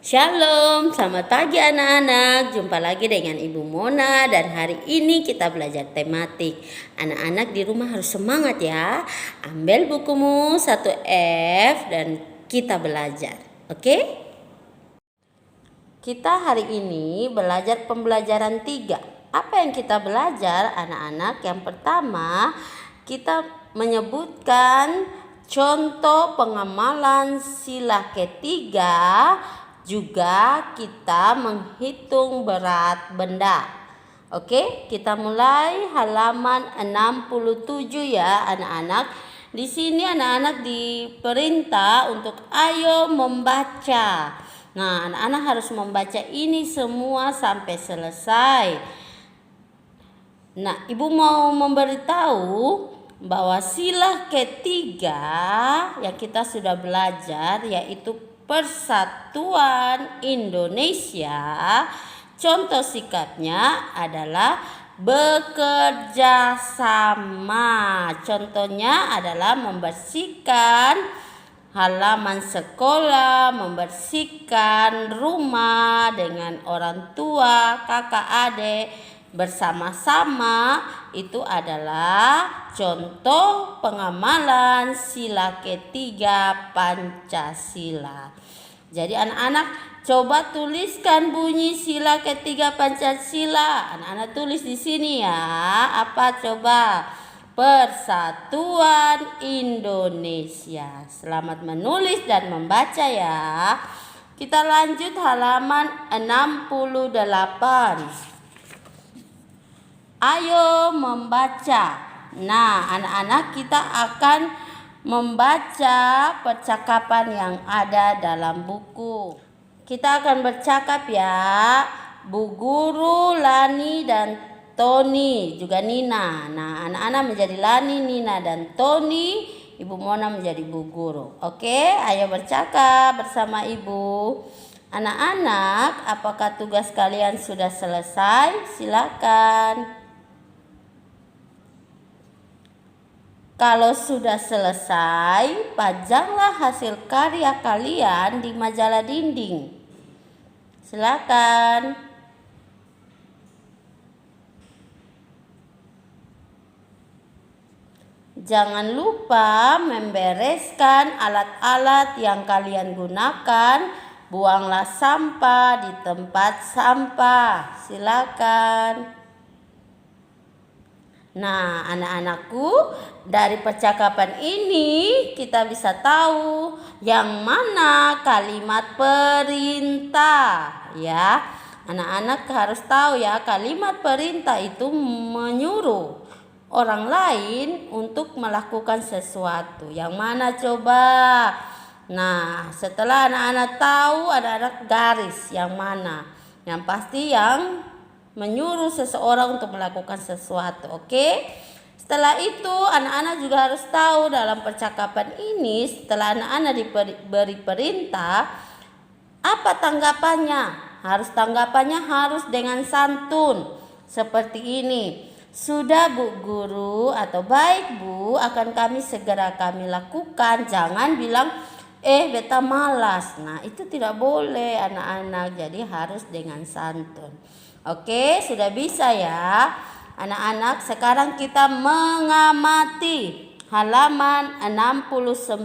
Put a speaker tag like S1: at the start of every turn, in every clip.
S1: Shalom, selamat pagi anak-anak. Jumpa lagi dengan Ibu Mona dan hari ini kita belajar tematik. Anak-anak di rumah harus semangat ya. Ambil bukumu 1F dan kita belajar. Oke? Kita hari ini belajar pembelajaran 3. Apa yang kita belajar anak-anak? Yang pertama, kita menyebutkan contoh pengamalan sila ketiga. Juga kita menghitung berat benda. Oke, kita mulai halaman 67 ya anak-anak. Di sini anak-anak diperintah untuk ayo membaca. Nah, anak-anak harus membaca ini semua sampai selesai. Nah, Ibu mau memberitahu bahwa sila ketiga yang kita sudah belajar yaitu Persatuan Indonesia, contoh sikapnya adalah bekerja sama. Contohnya adalah membersihkan halaman sekolah, membersihkan rumah dengan orang tua, kakak adik bersama-sama. Itu adalah contoh pengamalan sila ketiga Pancasila. Jadi anak-anak coba tuliskan bunyi sila ketiga Pancasila. Anak-anak tulis di sini ya. Apa coba? Persatuan Indonesia. Selamat menulis dan membaca ya. Kita lanjut halaman 68. Ayo membaca. Nah, anak-anak kita akan membaca percakapan yang ada dalam buku. Kita akan bercakap ya. Bu Guru, Lani, dan Tony, juga Nina. Nah, anak-anak menjadi Lani, Nina, dan Tony. Ibu Mona menjadi Bu Guru. Oke, ayo bercakap bersama Ibu. Anak-anak, apakah tugas kalian sudah selesai? Silakan. Kalau sudah selesai, pajanglah hasil karya kalian di majalah dinding. Silakan. Jangan lupa membereskan alat-alat yang kalian gunakan. Buanglah sampah di tempat sampah. Silakan. Nah, anak-anakku, dari percakapan ini kita bisa tahu yang mana kalimat perintah ya. Anak-anak harus tahu ya, kalimat perintah itu menyuruh orang lain untuk melakukan sesuatu. Yang mana coba? Nah, setelah anak-anak tahu, anak-anak garis yang mana. Yang pasti yang menyuruh seseorang untuk melakukan sesuatu. Oke? Setelah itu anak-anak juga harus tahu dalam percakapan ini, setelah anak-anak diberi perintah, apa tanggapannya? Tanggapannya harus dengan santun. Seperti ini. Sudah Bu Guru, atau baik Bu, akan kami lakukan. Jangan bilang beta malas. Nah, itu tidak boleh anak-anak. Jadi harus dengan santun. Oke, sudah bisa ya anak-anak. Sekarang kita mengamati halaman 69.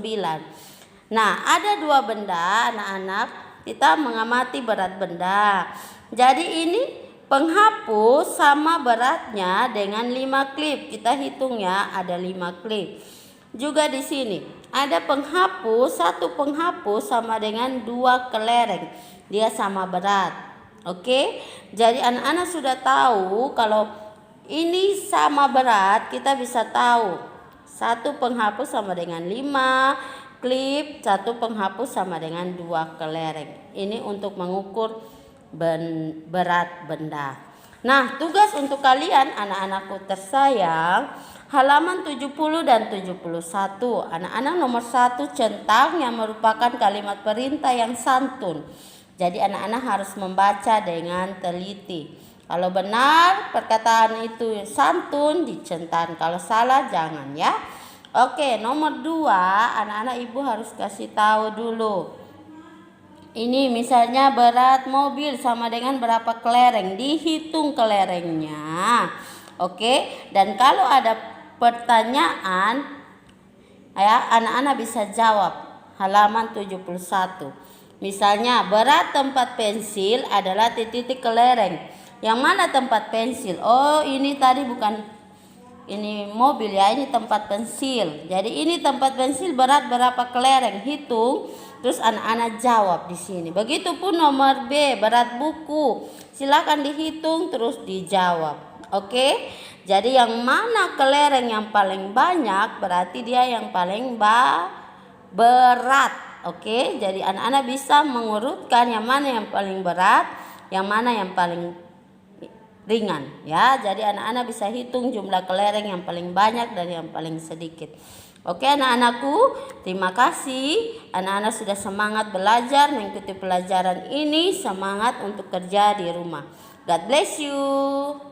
S1: Nah, ada dua benda anak-anak. Kita mengamati berat benda. Jadi ini penghapus sama beratnya dengan 5 klip. Kita hitung ya, ada 5 klip. Juga di sini ada penghapus, satu penghapus sama dengan 2 kelereng. Dia sama berat. Oke, jadi anak-anak sudah tahu kalau ini sama berat, kita bisa tahu satu penghapus sama dengan 5 klip, satu penghapus sama dengan 2 kelereng. Ini untuk mengukur berat benda. Nah, tugas untuk kalian anak-anakku tersayang, halaman 70 dan 71. Anak-anak nomor 1 centang yang merupakan kalimat perintah yang santun. Jadi anak-anak harus membaca dengan teliti. Kalau benar perkataan itu santun dicentang, kalau salah jangan ya. Oke, nomor 2, anak-anak ibu harus kasih tahu dulu. Ini misalnya berat mobil sama dengan berapa kelereng, dihitung kelerengnya. Oke, dan kalau ada pertanyaan ya, anak-anak bisa jawab halaman 71. Misalnya berat tempat pensil adalah titik-titik kelereng. Yang mana tempat pensil? Oh, ini tadi bukan ini mobil ya, ini tempat pensil. Jadi ini tempat pensil berat berapa kelereng, hitung. Terus anak-anak jawab di sini. Begitupun nomor B, berat buku. Silakan dihitung terus dijawab. Oke? Jadi yang mana kelereng yang paling banyak berarti dia yang paling berat. Oke? Jadi anak-anak bisa mengurutkan yang mana yang paling berat, yang mana yang paling ringan ya. Jadi anak-anak bisa hitung jumlah kelereng yang paling banyak dan yang paling sedikit. Oke anak-anakku, terima kasih. Anak-anak sudah semangat belajar mengikuti pelajaran ini, semangat untuk kerja di rumah. God bless you.